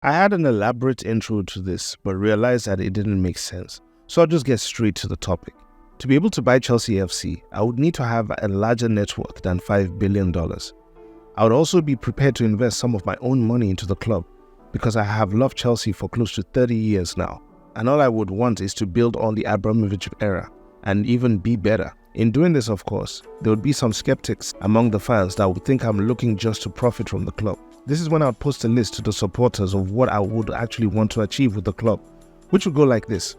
I had an elaborate intro to this, but realized that it didn't make sense. So I'll just get straight to the topic. To be able to buy Chelsea FC, I would need to have a larger net worth than $5 billion. I would also be prepared to invest some of my own money into the club because I have loved Chelsea for close to 30 years now. And all I would want is to build on the Abramovich era and even be better. In doing this, of course, there would be some skeptics among the fans that would think I'm looking just to profit from the club. This is when I would post a list to the supporters of what I would actually want to achieve with the club, which would go like this.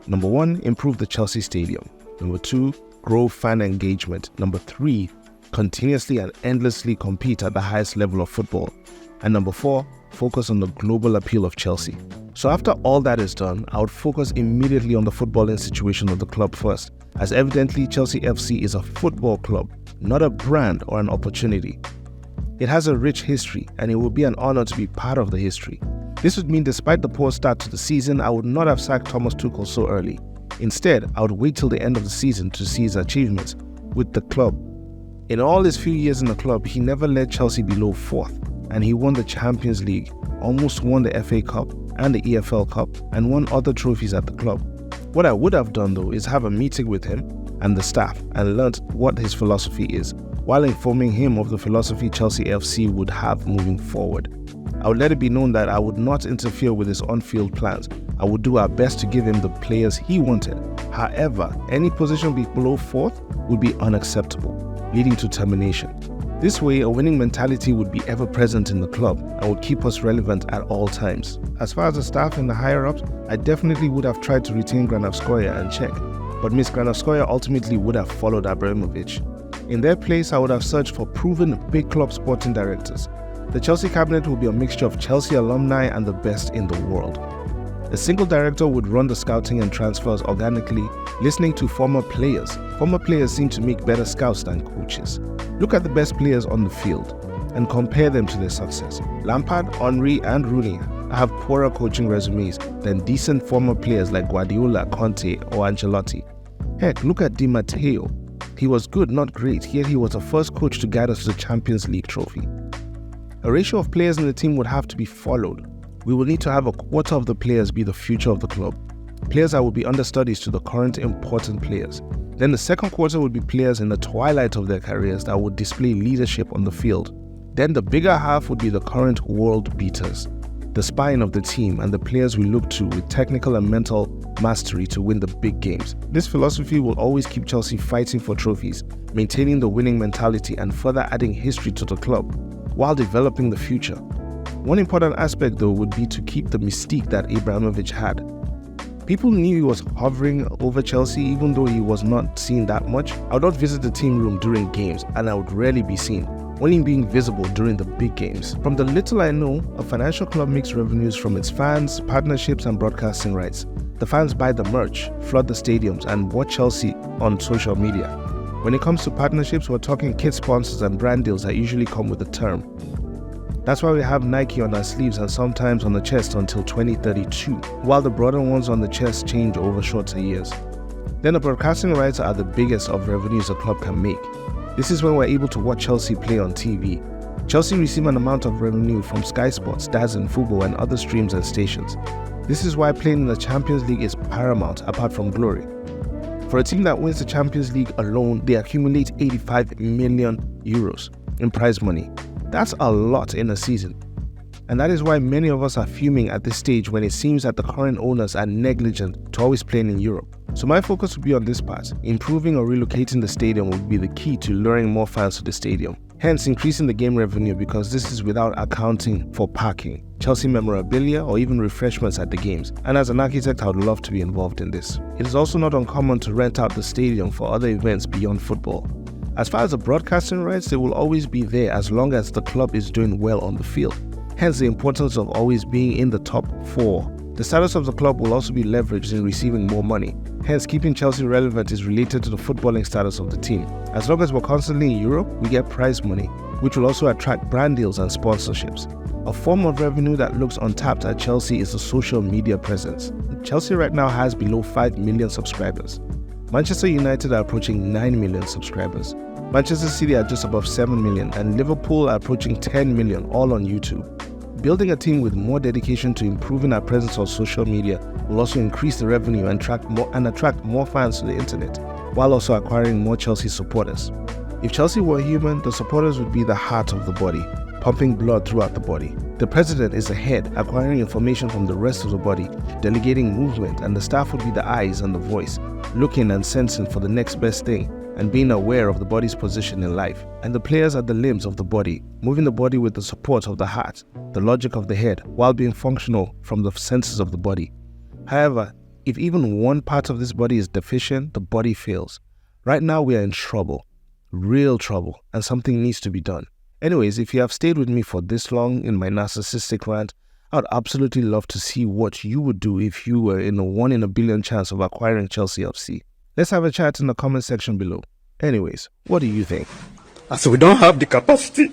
Number 1, improve the Chelsea Stadium. Number 2, grow fan engagement. Number 3, continuously and endlessly compete at the highest level of football. And number 4, focus on the global appeal of Chelsea. So after all that is done, I would focus immediately on the footballing situation of the club first, as evidently Chelsea FC is a football club, not a brand or an opportunity. It has a rich history, and it would be an honor to be part of the history. This would mean despite the poor start to the season, I would not have sacked Thomas Tuchel so early. Instead, I would wait till the end of the season to see his achievements with the club. In all his few years in the club, he never led Chelsea below 4th, and he won the Champions League, almost won the FA Cup and the EFL Cup, and won other trophies at the club. What I would have done though is have a meeting with him and the staff and learnt what his philosophy is, while informing him of the philosophy Chelsea FC would have moving forward. I would let it be known that I would not interfere with his on-field plans. I would do our best to give him the players he wanted. However, any position below 4th would be unacceptable, leading to termination. This way, a winning mentality would be ever present in the club and would keep us relevant at all times. As far as the staff and the higher-ups, I definitely would have tried to retain Granavskoya and Czech, but Ms. Granavskoya ultimately would have followed Abramovich. In their place, I would have searched for proven big club sporting directors. The Chelsea cabinet will be a mixture of Chelsea alumni and the best in the world. A single director would run the scouting and transfers organically, listening to former players. Former players seem to make better scouts than coaches. Look at the best players on the field and compare them to their success. Lampard, Henry, and Rooney have poorer coaching resumes than decent former players like Guardiola, Conte, or Ancelotti. Heck, look at Di Matteo. He was good, not great, yet he was the first coach to guide us to the Champions League trophy. A ratio of players in the team would have to be followed. We will need to have a quarter of the players be the future of the club. Players that would be understudies to the current important players. Then the second quarter would be players in the twilight of their careers that would display leadership on the field. Then the bigger half would be the current world beaters, the spine of the team and the players we look to with technical and mental mastery to win the big games. This philosophy will always keep Chelsea fighting for trophies, maintaining the winning mentality and further adding history to the club, while developing the future. One important aspect though would be to keep the mystique that Abramovich had. People knew he was hovering over Chelsea even though he was not seen that much. I would not visit the team room during games and I would rarely be seen, only being visible during the big games. From the little I know, a financial club makes revenues from its fans, partnerships and broadcasting rights. The fans buy the merch, flood the stadiums and watch Chelsea on social media. When it comes to partnerships, we're talking kit sponsors and brand deals that usually come with a term. That's why we have Nike on our sleeves and sometimes on the chest until 2032, while the broader ones on the chest change over shorter years. Then the broadcasting rights are the biggest of revenues a club can make. This is when we're able to watch Chelsea play on TV. Chelsea receive an amount of revenue from Sky Sports, DAZN, Fubo and other streams and stations. This is why playing in the Champions League is paramount apart from glory. For a team that wins the Champions League alone, they accumulate 85 million euros in prize money. That's a lot in a season. And that is why many of us are fuming at this stage when it seems that the current owners are negligent to always playing in Europe. So my focus would be on this part. Improving or relocating the stadium would be the key to luring more fans to the stadium. Hence increasing the game revenue because this is without accounting for parking, Chelsea memorabilia or even refreshments at the games. And as an architect, I would love to be involved in this. It is also not uncommon to rent out the stadium for other events beyond football. As far as the broadcasting rights, they will always be there as long as the club is doing well on the field. Hence the importance of always being in the top 4. The status of the club will also be leveraged in receiving more money. Hence, keeping Chelsea relevant is related to the footballing status of the team. As long as we're constantly in Europe, we get prize money, which will also attract brand deals and sponsorships. A form of revenue that looks untapped at Chelsea is the social media presence. Chelsea right now has below 5 million subscribers. Manchester United are approaching 9 million subscribers. Manchester City are just above 7 million and Liverpool are approaching 10 million, all on YouTube. Building a team with more dedication to improving our presence on social media will also increase the revenue and attract more fans to the internet, while also acquiring more Chelsea supporters. If Chelsea were human, the supporters would be the heart of the body, pumping blood throughout the body. The president is the head, acquiring information from the rest of the body, delegating movement, and the staff would be the eyes and the voice, looking and sensing for the next best thing, and being aware of the body's position in life. And the players are the limbs of the body, moving the body with the support of the heart, the logic of the head, while being functional from the senses of the body. However, if even one part of this body is deficient, the body fails. Right now we are in trouble, real trouble, and something needs to be done. Anyways, if you have stayed with me for this long in my narcissistic rant, I would absolutely love to see what you would do if you were in a 1 in a billion chance of acquiring Chelsea FC. Let's have a chat in the comment section below. Anyways, what do you think? As we don't have the capacity.